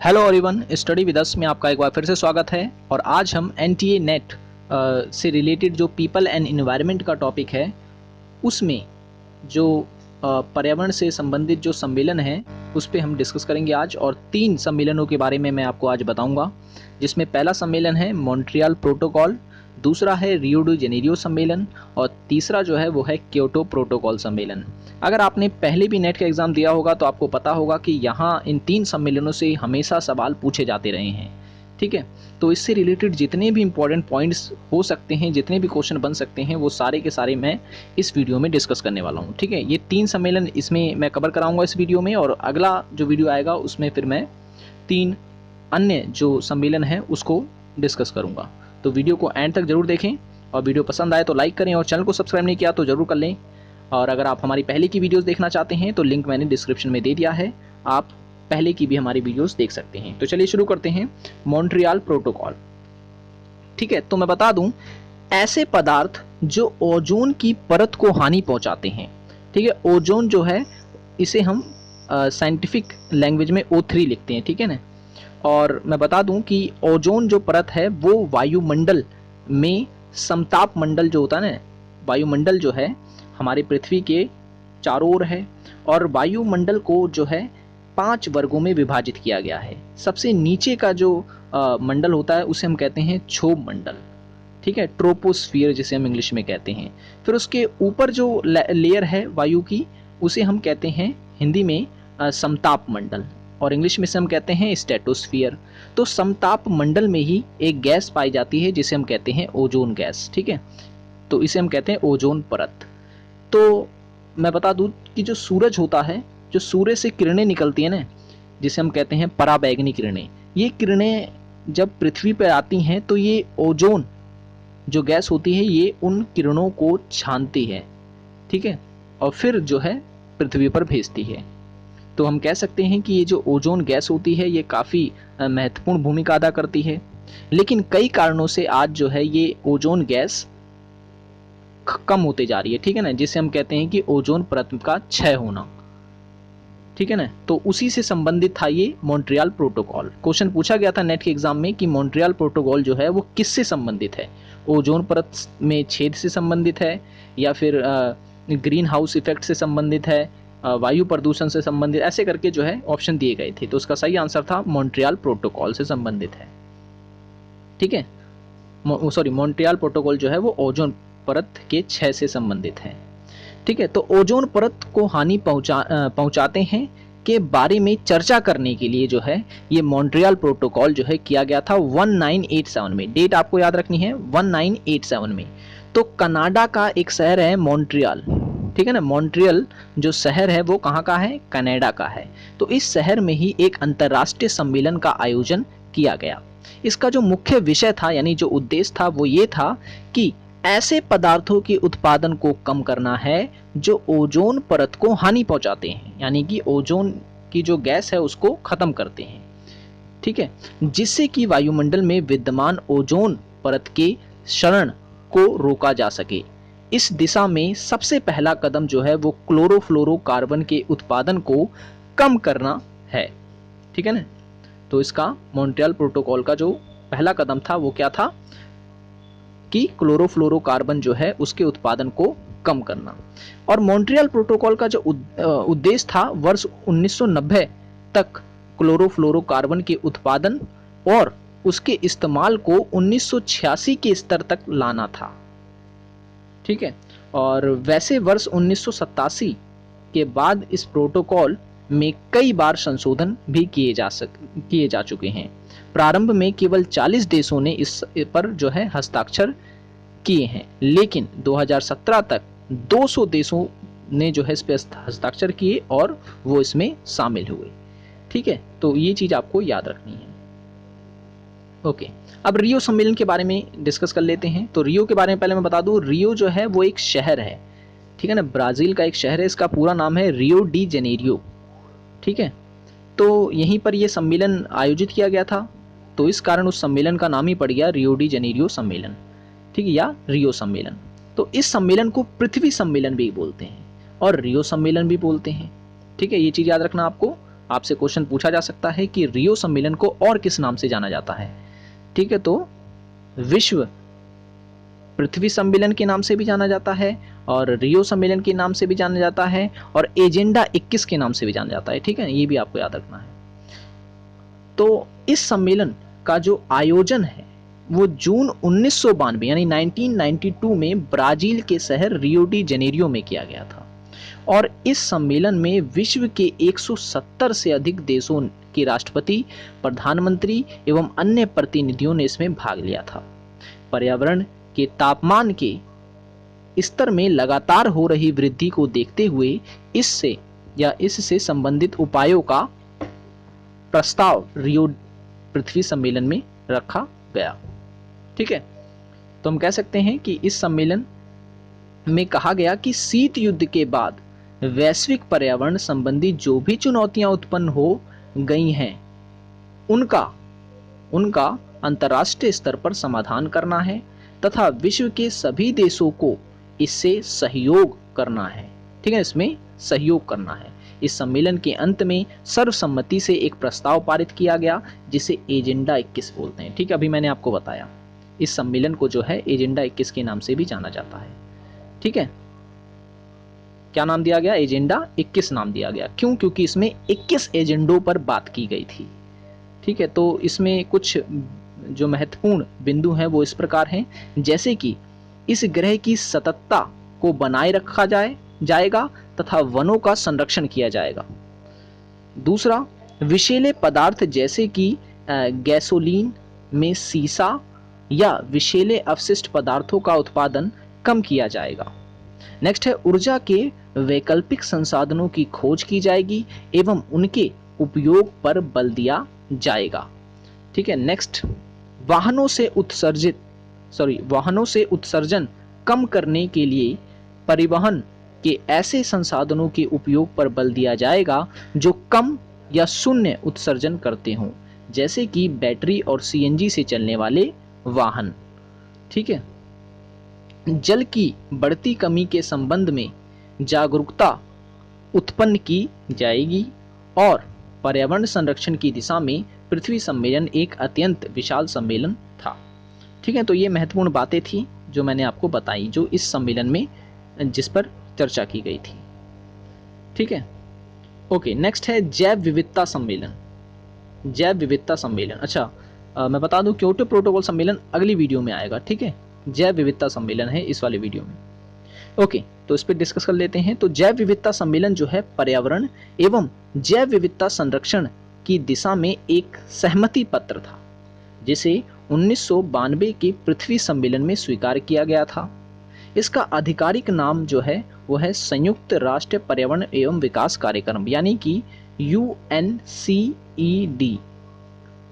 Hello everyone, study with us में आपका एक बार फिर से स्वागत है। और आज हम एनटीए नेट से रिलेटेड जो पीपल एंड एनवायरनमेंट का टॉपिक है उसमें जो पर्यावरण से संबंधित जो सम्मेलन है उस पर हम डिस्कस करेंगे आज। और 3 सम्मेलनों के बारे में मैं आपको आज बताऊंगा, जिसमें पहला सम्मेलन है मॉन्ट्रियल प्रोटोकॉल, दूसरा है रियो डी जेनेरियो सम्मेलन और तीसरा जो है वो है क्योटो प्रोटोकॉल सम्मेलन। अगर आपने पहले भी नेट का एग्ज़ाम दिया होगा तो आपको पता होगा कि यहाँ इन 3 सम्मेलनों से हमेशा सवाल पूछे जाते रहे हैं। ठीक है, तो इससे रिलेटेड जितने भी इंपॉर्टेंट पॉइंट्स हो सकते हैं, जितने भी क्वेश्चन बन सकते हैं, वो सारे के सारे मैं इस वीडियो में डिस्कस करने वाला हूँ। ठीक है, ये 3 सम्मेलन इसमें मैं कवर कराऊंगा इस वीडियो में, और अगला जो वीडियो आएगा उसमें फिर मैं 3 अन्य जो सम्मेलन है उसको डिस्कस करूँगा। तो वीडियो को एंड तक जरूर देखें, और वीडियो पसंद आए तो लाइक करें, और चैनल को सब्सक्राइब नहीं किया तो जरूर कर लें। और अगर आप हमारी पहले की वीडियोस देखना चाहते हैं तो लिंक मैंने डिस्क्रिप्शन में दे दिया है, आप पहले की भी हमारी वीडियोस देख सकते हैं। तो चलिए शुरू करते हैं मॉन्ट्रियल प्रोटोकॉल। ठीक है, तो मैं बता दूं, ऐसे पदार्थ जो ओजोन की परत को हानि पहुंचाते हैं। ठीक है, ओजोन जो है इसे हम साइंटिफिक लैंग्वेज में O3 लिखते हैं। ठीक है ना, और मैं बता दूं कि ओजोन जो परत है वो वायुमंडल में समताप मंडल जो होता है ना, वायुमंडल जो है हमारे पृथ्वी के चारों ओर है, और वायुमंडल को जो है 5 वर्गों में विभाजित किया गया है। सबसे नीचे का जो मंडल होता है उसे हम कहते हैं क्षोभ मंडल। ठीक है, ट्रोपोस्फियर जिसे हम इंग्लिश में कहते हैं। फिर उसके ऊपर जो लेयर है वायु की उसे हम कहते हैं हिंदी में समताप मंडल, और इंग्लिश में से हम कहते हैं स्ट्रेटोस्फियर। तो समताप मंडल में ही एक गैस पाई जाती है जिसे हम कहते हैं ओजोन गैस। ठीक है, तो इसे हम कहते हैं ओजोन परत। तो मैं बता दूं कि जो सूरज होता है, जो सूर्य से किरणें निकलती हैं ना, जिसे हम कहते हैं पराबैंगनी किरणें, ये किरणें जब पृथ्वी पर आती हैं तो ये ओजोन जो गैस होती है ये उन किरणों को छानती है। ठीक है, और फिर जो है पृथ्वी पर भेजती है। तो हम कह सकते हैं कि ये जो ओजोन गैस होती है ये काफ़ी महत्वपूर्ण भूमिका अदा करती है। लेकिन कई कारणों से आज जो है ये ओजोन गैस कम होते जा रही है। ठीक है ना, जिसे हम कहते हैं कि ओजोन परत का क्षय होना। ठीक है ना, तो उसी से संबंधित था ये मॉन्ट्रियल प्रोटोकॉल। क्वेश्चन पूछा गया था नेट के एग्जाम में कि मॉन्ट्रियल प्रोटोकॉल जो है वो किससे संबंधित है, ओजोन परत में छेद से संबंधित है, या फिर ग्रीन हाउस इफेक्ट से संबंधित है, वायु प्रदूषण से संबंधित, ऐसे करके जो है ऑप्शन दिए गए थे। तो उसका सही आंसर था मॉन्ट्रियल प्रोटोकॉल से संबंधित है। ठीक है, सॉरी, मॉन्ट्रियल प्रोटोकॉल जो है वो ओजोन परत के क्षय से संबंधित है। ठीक है, तो ओजोन परत को हानि पहुंचाते हैं के बारे में चर्चा करने के लिए जो है ये मॉन्ट्रियल प्रोटोकॉल जो है किया गया था 1987 में। डेट आपको याद रखनी है, 1987 में। तो कनाडा का एक शहर है मॉन्ट्रियल। ठीक है ना, मॉन्ट्रियल जो शहर है वो कहाँ का है, कनाडा का है। तो इस शहर में ही एक अंतर्राष्ट्रीय सम्मेलन का आयोजन किया गया। इसका जो मुख्य विषय था, यानी जो उद्देश्य था, वो ये था कि ऐसे पदार्थों के उत्पादन को कम करना है जो ओजोन परत को हानि पहुंचाते हैं, यानी कि ओजोन की जो गैस है उसको खत्म करते हैं। ठीक है, जिससे कि वायुमंडल में विद्यमान ओजोन परत के क्षरण को रोका जा सके। इस दिशा में सबसे पहला कदम जो है वो क्लोरोफ्लोरोकार्बन के उत्पादन को कम करना है। ठीक है ना, तो इसका मॉन्ट्रियल प्रोटोकॉल का जो पहला कदम था वो क्या था कि क्लोरोफ्लोरोकार्बन जो है उसके उत्पादन को कम करना। और मॉन्ट्रियल प्रोटोकॉल का जो उद्देश्य था वर्ष 1990 तक क्लोरोफ्लोरोकार्बन के उत्पादन और उसके इस्तेमाल को 1986 के स्तर तक लाना था। ठीक है, और वैसे वर्ष 1987 के बाद इस प्रोटोकॉल में कई बार संशोधन भी किए जा चुके हैं। प्रारंभ में केवल 40 देशों ने इस पर जो है हस्ताक्षर किए हैं, लेकिन 2017 तक 200 देशों ने जो है इस पर हस्ताक्षर किए और वो इसमें शामिल हुए। ठीक है, तो ये चीज आपको याद रखनी है। ओके, अब रियो सम्मेलन के बारे में डिस्कस कर लेते हैं। तो रियो के बारे में पहले मैं बता दूं, रियो जो है वो एक शहर है। ठीक है ना, ब्राजील का एक शहर है, इसका पूरा नाम है रियो डी जेनेरियो। ठीक है, तो यहीं पर यह सम्मेलन आयोजित किया गया था, तो इस कारण उस सम्मेलन का नाम ही पड़ गया रियो डी जेनेरियो सम्मेलन। ठीक है, या रियो सम्मेलन। तो इस सम्मेलन को पृथ्वी सम्मेलन भी बोलते हैं और रियो सम्मेलन भी बोलते हैं। ठीक है, ये चीज याद रखना आपको। आपसे क्वेश्चन पूछा जा सकता है कि रियो सम्मेलन को और किस नाम से जाना जाता है। ठीक है, तो विश्व पृथ्वी सम्मेलन के नाम से भी जाना जाता है, और रियो सम्मेलन के नाम से भी जाना जाता है, और एजेंडा 21 के नाम से भी जाना जाता है। ठीक है, ये भी आपको याद रखना है। तो इस सम्मेलन का जो आयोजन है वो जून 1992 यानी 1992 में ब्राजील के शहर रियो डी जनेरियो में किया गया था, और इस सम्मेलन में विश्व के 170 से अधिक देशों के राष्ट्रपति, प्रधानमंत्री एवं अन्य प्रतिनिधियों ने इसमें भाग लिया था। पर्यावरण के तापमान के स्तर में लगातार हो रही वृद्धि को देखते हुए इससे संबंधित उपायों का प्रस्ताव रियो पृथ्वी सम्मेलन में रखा गया। ठीक है, तो हम कह सकते हैं कि इस सम्मेलन में कहा गया कि शीत युद्ध के बाद वैश्विक पर्यावरण संबंधी जो भी चुनौतियां उत्पन्न हो गई हैं उनका अंतर्राष्ट्रीय स्तर पर समाधान करना है तथा विश्व के सभी देशों को इससे सहयोग करना है। ठीक है, इसमें सहयोग करना है। इस सम्मेलन के अंत में सर्वसम्मति से एक प्रस्ताव पारित किया गया जिसे एजेंडा 21 बोलते हैं। ठीक है, अभी मैंने आपको बताया इस सम्मेलन को जो है एजेंडा 21 के नाम से भी जाना जाता है। ठीक है, क्या नाम दिया गया? एजेंडा 21 नाम दिया गया। क्यों? क्योंकि इसमें 21 एजेंडों पर बात की गई थी। ठीक है, तो इसमें कुछ जो महत्वपूर्ण बिंदु हैं वो इस प्रकार हैं, जैसे कि इस ग्रह की सततता को बनाए रखा जाएगा तथा वनों का संरक्षण किया जाएगा। दूसरा, विषैले पदार्थ जैसे कि गैसोलीन में सीसा या विषैले अवशिष्ट पदार्थों का उत्पादन कम किया जाएगा। नेक्स्ट है, ऊर्जा के वैकल्पिक संसाधनों की खोज की जाएगी एवं उनके उपयोग पर बल दिया जाएगा। ठीक है, नेक्स्ट, वाहनों से उत्सर्जन कम करने के लिए परिवहन के ऐसे संसाधनों के उपयोग पर बल दिया जाएगा जो कम या शून्य उत्सर्जन करते हों, जैसे कि बैटरी और सीएनजी से चलने वाले वाहन। ठीक है, जल की बढ़ती कमी के संबंध में जागरूकता उत्पन्न की जाएगी और पर्यावरण संरक्षण की दिशा में पृथ्वी सम्मेलन एक अत्यंत विशाल सम्मेलन था। ठीक है, तो ये महत्वपूर्ण बातें थी जो मैंने आपको बताई, जो इस सम्मेलन में जिस पर चर्चा की गई थी। ठीक है, ओके, नेक्स्ट है जैव विविधता सम्मेलन। जैव विविधता सम्मेलन, अच्छा मैं बता दूं क्योटो प्रोटोकॉल सम्मेलन अगली वीडियो में आएगा। ठीक है, जैव विविधता सम्मेलन है इस वाले वीडियो में। ओके, तो इस पर डिस्कस कर लेते हैं। तो जैव विविधता सम्मेलन जो है पर्यावरण एवं जैव विविधता संरक्षण की दिशा में एक सहमति पत्र था जिसे 1992 के पृथ्वी सम्मेलन में स्वीकार किया गया था। इसका आधिकारिक नाम जो है वो है संयुक्त राष्ट्र पर्यावरण एवं विकास कार्यक्रम यानी कि UNCED।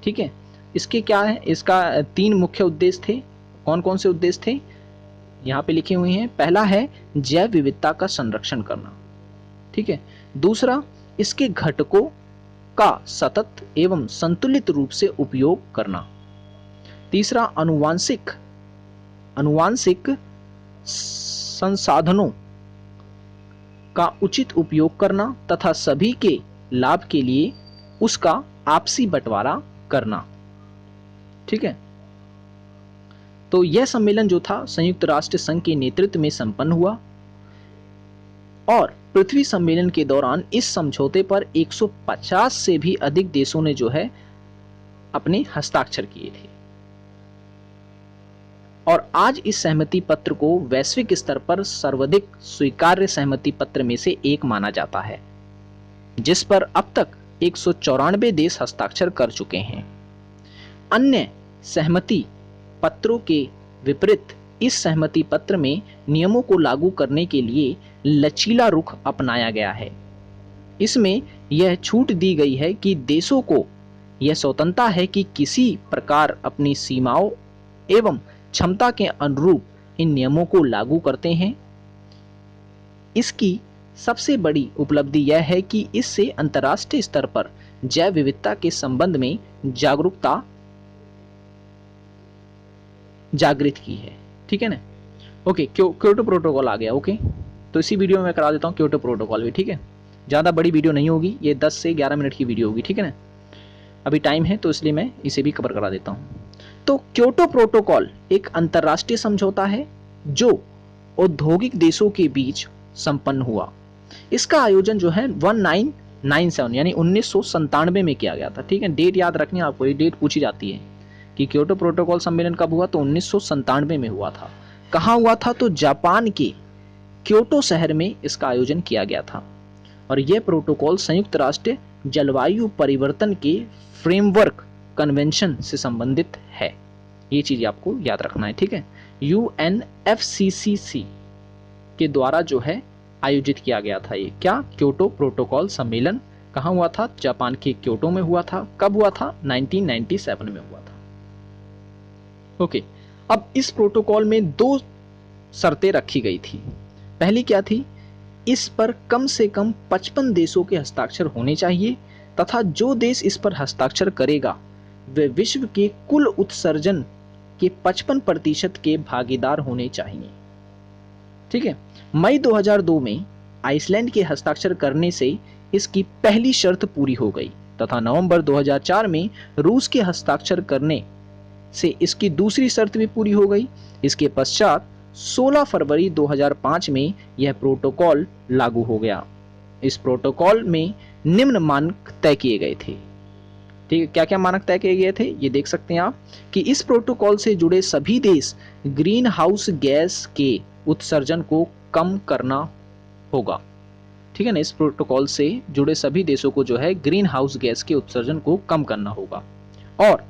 ठीक है, इसके क्या है? इसका 3 मुख्य उद्देश्य थे। कौन कौन से उद्देश्य थे? यहाँ पे लिखे हुए हैं। पहला है जैव विविधता का संरक्षण करना। ठीक है, दूसरा इसके घटकों का सतत एवं संतुलित रूप से उपयोग करना। तीसरा अनुवांशिक संसाधनों का उचित उपयोग करना तथा सभी के लाभ के लिए उसका आपसी बंटवारा करना। ठीक है, तो यह सम्मेलन जो था संयुक्त राष्ट्र संघ के नेतृत्व में संपन्न हुआ और पृथ्वी सम्मेलन के दौरान इस समझौते पर 150 से भी अधिक देशों ने जो है अपने हस्ताक्षर किए थे और आज इस सहमति पत्र को वैश्विक स्तर पर सर्वाधिक स्वीकार्य सहमति पत्र में से एक माना जाता है, जिस पर अब तक 194 देश हस्ताक्षर कर चुके हैं। अन्य सहमति पत्रों के विपरीत इस सहमति पत्र में नियमों को लागू करने के लिए लचीला रुख अपनाया गया है। इसमें यह छूट दी गई है कि देशों को यह स्वतंत्रता है कि किसी प्रकार अपनी सीमाओं एवं क्षमता के अनुरूप इन नियमों को लागू करते हैं। इसकी सबसे बड़ी उपलब्धि यह है कि इससे अंतर्राष्ट्रीय स्तर पर जैव विविधता के संबंध में जागृत की है। ठीक है ना? ओके, क्योटो प्रोटोकॉल आ गया। ओके, तो इसी वीडियो में मैं करा देता हूँ क्योटो प्रोटोकॉल भी। ठीक है, ज़्यादा बड़ी वीडियो नहीं होगी, ये 10 से 11 मिनट की वीडियो होगी, ठीक है ना। अभी टाइम है तो इसलिए मैं इसे भी कवर करा देता हूँ। तो क्योटो प्रोटोकॉल एक अंतर्राष्ट्रीय समझौता है जो औद्योगिक देशों के बीच संपन्न हुआ। इसका आयोजन जो है 1997 यानी 1997 में किया गया था, ठीक है। डेट याद रखनी, आपको ये डेट पूछी जाती है कि क्योटो प्रोटोकॉल सम्मेलन कब हुआ, तो 1997 में हुआ था। कहाँ हुआ था, तो जापान के क्योटो शहर में इसका आयोजन किया गया था। और यह प्रोटोकॉल संयुक्त राष्ट्र जलवायु परिवर्तन के फ्रेमवर्क कन्वेंशन से संबंधित है। ये चीज आपको याद रखना है, ठीक है। UNFCCC के द्वारा जो है आयोजित किया गया था ये क्या, क्योटो प्रोटोकॉल सम्मेलन। कहाँ हुआ था, जापान के क्योटो में हुआ था। कब हुआ था, 1997 में हुआ था। ओके, अब इस प्रोटोकॉल में 2 शर्तें रखी गई थी। पहली क्या थी, इस पर कम से कम 55 देशों के हस्ताक्षर होने चाहिए तथा जो देश इस पर हस्ताक्षर करेगा वे विश्व के कुल उत्सर्जन के 55% के भागीदार होने चाहिए, ठीक है। मई 2002 में आइसलैंड के हस्ताक्षर करने से इसकी पहली शर्त पूरी हो गई तथा नवंबर 2004 में रूस के हस्ताक्षर करने से इसकी दूसरी शर्त भी पूरी हो गई। इसके पश्चात 16 फरवरी 2005 में यह प्रोटोकॉल लागू हो गया। इस प्रोटोकॉल में निम्न मानक तय किए गए थे, ठीक है। क्या क्या मानक तय किए गए थे ये देख सकते हैं आप, कि इस प्रोटोकॉल से जुड़े सभी देश ग्रीन हाउस गैस के उत्सर्जन को कम करना होगा, ठीक है ना। इस प्रोटोकॉल से जुड़े सभी देशों को जो है ग्रीन हाउस गैस के उत्सर्जन को कम करना होगा और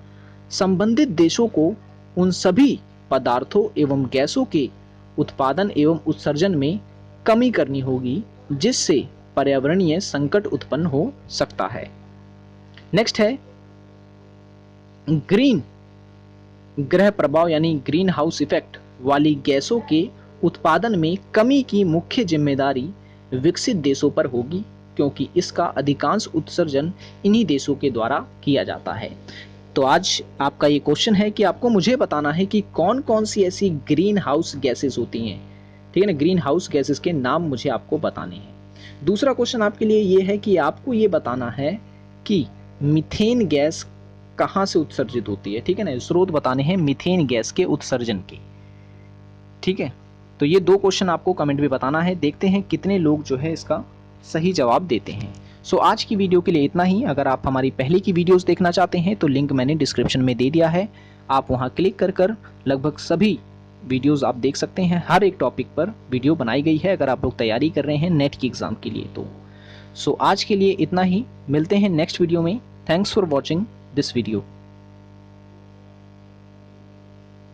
संबंधित देशों को उन सभी पदार्थों एवं गैसों के उत्पादन एवं उत्सर्जन में कमी करनी होगी जिससे पर्यावरणीय संकट उत्पन्न हो सकता है। नेक्स्ट है ग्रीन ग्रह प्रभाव यानी ग्रीन हाउस इफेक्ट वाली गैसों के उत्पादन में कमी की मुख्य जिम्मेदारी विकसित देशों पर होगी क्योंकि इसका अधिकांश उत्सर्जन इन्हीं देशों के द्वारा किया जाता है। तो आज आपका ये क्वेश्चन है कि आपको मुझे बताना है कि कौन कौन सी ऐसी ग्रीन हाउस गैसेस होती हैं, ठीक है ना। ग्रीन हाउस गैसेस के नाम मुझे आपको बताने हैं। दूसरा क्वेश्चन आपके लिए ये है कि आपको ये बताना है कि मीथेन गैस कहाँ से उत्सर्जित होती है, ठीक है ना। स्रोत बताने हैं मीथेन गैस के उत्सर्जन के, ठीक है। तो ये 2 क्वेश्चन आपको कमेंट में बताना है। देखते हैं कितने लोग जो है इसका सही जवाब देते हैं। सो आज की वीडियो के लिए इतना ही। अगर आप हमारी पहले की वीडियोस देखना चाहते हैं तो लिंक मैंने डिस्क्रिप्शन में दे दिया है, आप वहां क्लिक कर लगभग सभी वीडियोस आप देख सकते हैं। हर एक टॉपिक पर वीडियो बनाई गई है अगर आप लोग तैयारी कर रहे हैं नेट की एग्जाम के लिए तो। सो आज के लिए इतना ही, मिलते हैं नेक्स्ट वीडियो में। Thanks for watching this video.